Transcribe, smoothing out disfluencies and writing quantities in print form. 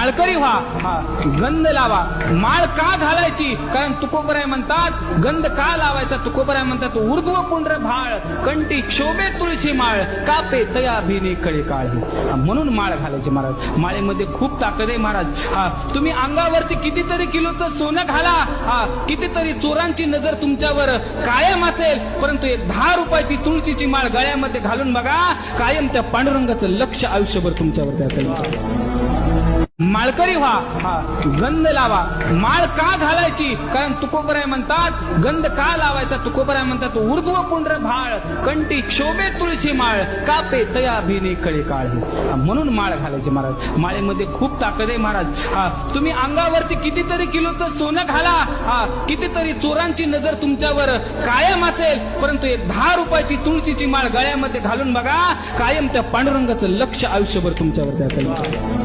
माळकरी व्हा, हा गंध लावा. माळ का घालायची? कारण तुकोबराय म्हणतात गंध का लावायचा? तुकोबराय म्हणतात ऊर्ध्व पुंड्र भाळ कंठी शोभे तुळशी माळ कापे तया भिने कळे काळी. म्हणून माळ घालायची महाराज. माळेमध्ये खूप ताकद आहे महाराज. तुम्ही अंगावरती कितीतरी किलोचं सोनं घाला, कितीतरी चोरांची नजर तुमच्यावर कायम असेल, परंतु एक 10 रुपयाची तुळशीची माळ गळ्यामध्ये घालून बघा, कायम त्या पांडुरंगाचं लक्ष आयुष्यभर तुमच्यावरती असेल. माळकरी व्हा, हा गंध लावा. माळ का घालायची? कारण तुकोबराय म्हणतात गंध का लावायचा? तुकोबराय म्हणतात ऊर्ध्व पुंड्र भाळ कंठी शोभे तुळशी माळ कापे तया भिने कळे काळी. म्हणून माळ घालायची महाराज. माळेमध्ये खूप ताकद आहे महाराज. तुम्ही अंगावरती कितीतरी किलोचं सोनं घाला, कितीतरी चोरांची नजर तुमच्यावर कायम असेल, परंतु एक 10 रुपयाची तुळशीची माळ गळ्यामध्ये घालून बघा, कायम त्या पांडुरंगाचं लक्ष आयुष्यभर तुमच्यावरती असेल.